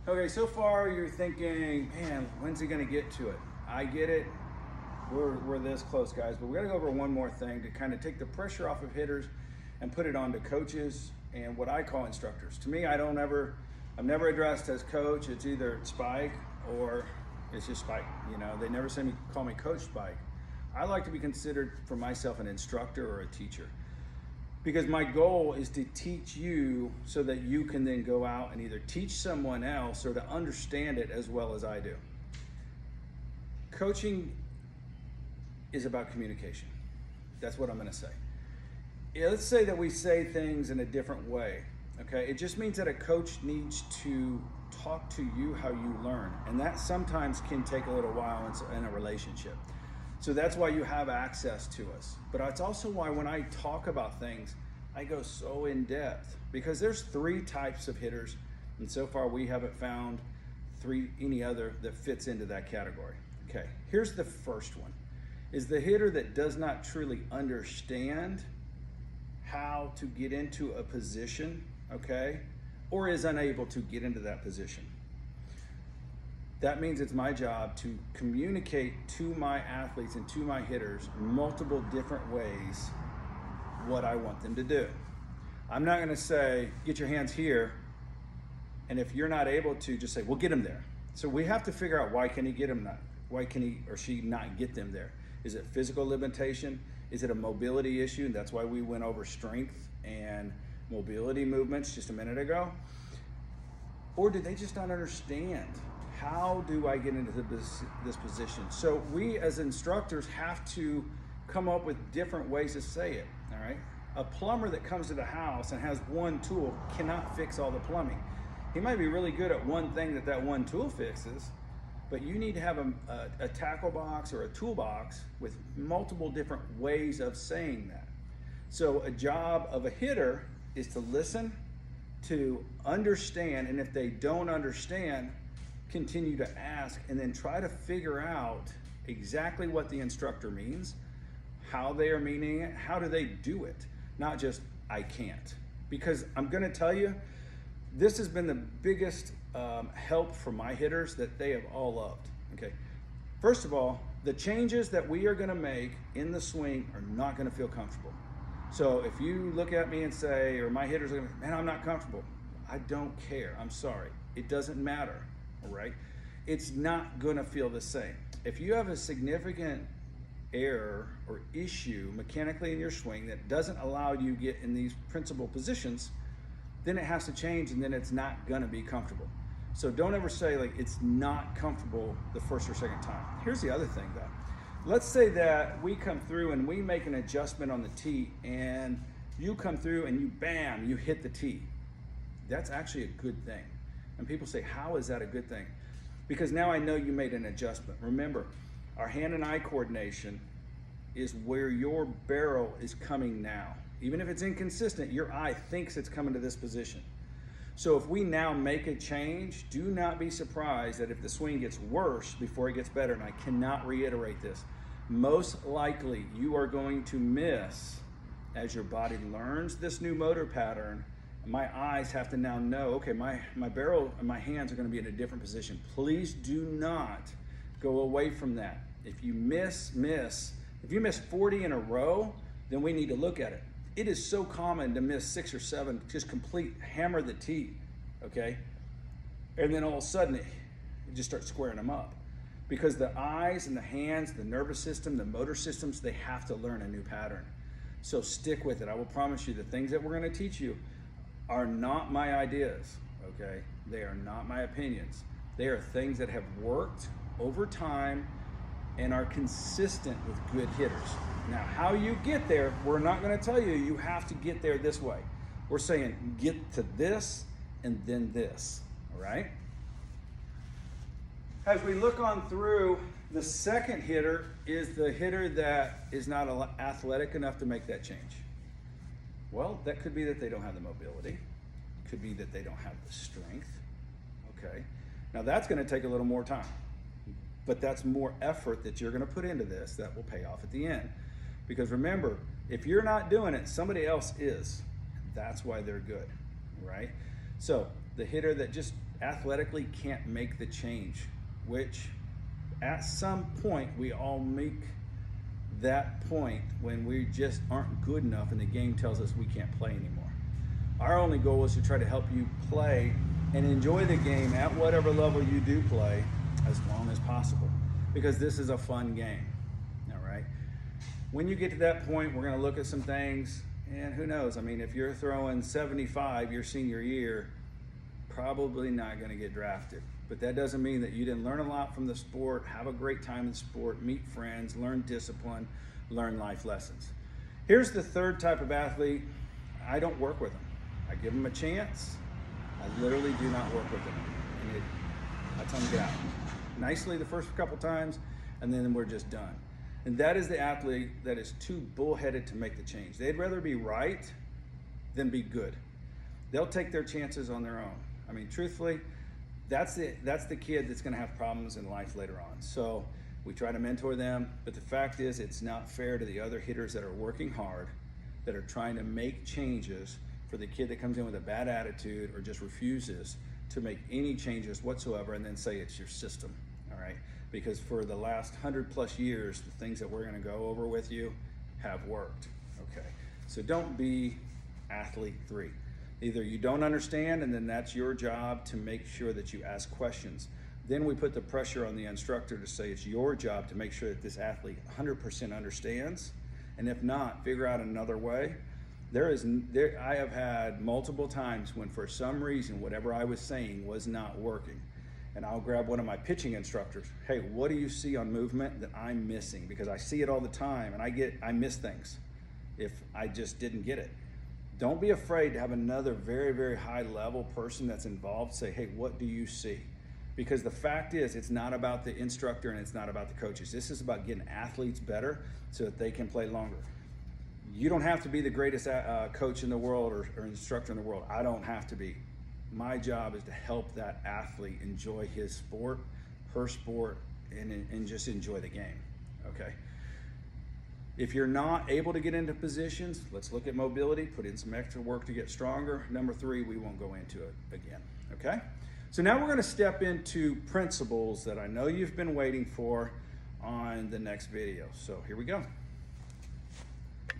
Okay, so far you're thinking, man, when's he gonna get to it? I get it. We're this close, guys, but we gotta go over one more thing to kind of take the pressure off of hitters and put it on to coaches and what I call instructors. To me, I'm never addressed as coach. It's either Spike or it's just Spike. You know, they never call me Coach Spike. I like to be considered for myself an instructor or a teacher, because my goal is to teach you so that you can then go out and either teach someone else or to understand it as well as I do. Coaching is about communication. That's what I'm going to say. Yeah, let's say that we say things in a different way. Okay, it just means that a coach needs to talk to you how you learn, and that sometimes can take a little while in a relationship. So that's why you have access to us. But it's also why when I talk about things, I go so in depth, because there's three types of hitters, and so far we haven't found any other that fits into that category. Okay, here's the first one, is the hitter that does not truly understand how to get into a position, okay, or is unable to get into that position. That means it's my job to communicate to my athletes and to my hitters in multiple different ways what I want them to do. I'm not gonna say, get your hands here, and if you're not able to, just say, well, get them there. So we have to figure out why can he or she not get them there? Is it physical limitation? Is it a mobility issue? And that's why we went over strength and mobility movements just a minute ago. Or did they just not understand? How do I get into this position? So we as instructors have to come up with different ways to say it, all right? A plumber that comes to the house and has one tool cannot fix all the plumbing. He might be really good at one thing that one tool fixes, but you need to have a tackle box or a toolbox with multiple different ways of saying that. So a job of a hitter is to listen, to understand, and if they don't understand, continue to ask, and then try to figure out exactly what the instructor means, how they are meaning it, how do they do it, not just, I can't. Because I'm gonna tell you, this has been the biggest help for my hitters that they have all loved, okay? First of all, the changes that we are gonna make in the swing are not gonna feel comfortable. So if you look at me and say, or my hitters are gonna, man, I'm not comfortable. I don't care, I'm sorry. It doesn't matter, all right? It's not gonna feel the same. If you have a significant error or issue mechanically in your swing that doesn't allow you to get in these principal positions, then it has to change, and then it's not gonna be comfortable. So don't ever say like it's not comfortable the first or second time. Here's the other thing though. Let's say that we come through and we make an adjustment on the tee, and you come through and you hit the tee. That's actually a good thing. And people say, how is that a good thing? Because now I know you made an adjustment. Remember, our hand and eye coordination is where your barrel is coming now. Even if it's inconsistent, your eye thinks it's coming to this position. So if we now make a change, do not be surprised that if the swing gets worse before it gets better, and I cannot reiterate this, most likely you are going to miss as your body learns this new motor pattern. My eyes have to now know, okay, my barrel and my hands are gonna be in a different position. Please do not go away from that. If you miss 40 in a row, then we need to look at it. It is so common to miss 6 or 7, just complete hammer the tee, okay? And then all of a sudden, it just starts squaring them up. Because the eyes and the hands, the nervous system, the motor systems, they have to learn a new pattern. So stick with it. I will promise you the things that we're gonna teach you are not my ideas, okay? They are not my opinions. They are things that have worked over time and are consistent with good hitters. Now, how you get there, we're not gonna tell you you have to get there this way. We're saying get to this and then this, all right? As we look on through, the second hitter is the hitter that is not athletic enough to make that change. Well, that could be that they don't have the mobility. It could be that they don't have the strength, okay? Now that's gonna take a little more time, but that's more effort that you're gonna put into this that will pay off at the end. Because remember, if you're not doing it, somebody else is. That's why they're good, right? So the hitter that just athletically can't make the change, which at some point we all make that point when we just aren't good enough and the game tells us we can't play anymore. Our only goal is to try to help you play and enjoy the game at whatever level you do play as long as possible, because this is a fun game. All right. When you get to that point, we're going to look at some things, and who knows? I mean, if you're throwing 75 your senior year, probably not going to get drafted. But that doesn't mean that you didn't learn a lot from the sport, have a great time in sport, meet friends, learn discipline, learn life lessons. Here's the third type of athlete. I don't work with them. I give them a chance. I literally do not work with them. And I tell them to get out nicely the first couple times, and then we're just done. And that is the athlete that is too bullheaded to make the change. They'd rather be right than be good. They'll take their chances on their own. I mean, truthfully, that's the kid that's going to have problems in life later on. So we try to mentor them, but the fact is it's not fair to the other hitters that are working hard, that are trying to make changes, for the kid that comes in with a bad attitude or just refuses to make any changes whatsoever and then say it's your system, all right? Because for the last 100+ years, the things that we're going to go over with you have worked, okay? So don't be athlete 3. Either you don't understand, and then that's your job to make sure that you ask questions. Then we put the pressure on the instructor to say it's your job to make sure that this athlete 100% understands, and if not, figure out another way. I have had multiple times when for some reason whatever I was saying was not working, and I'll grab one of my pitching instructors. Hey, what do you see on movement that I'm missing? Because I see it all the time, and I miss things if I just didn't get it. Don't be afraid to have another very, very high level person that's involved say, hey, what do you see? Because the fact is, it's not about the instructor and it's not about the coaches. This is about getting athletes better so that they can play longer. You don't have to be the greatest coach in the world or instructor in the world. I don't have to be. My job is to help that athlete enjoy his sport, her sport, and just enjoy the game, okay? If you're not able to get into positions, let's look at mobility, put in some extra work to get stronger. Number 3, we won't go into it again, okay? So now we're gonna step into principles that I know you've been waiting for on the next video. So here we go.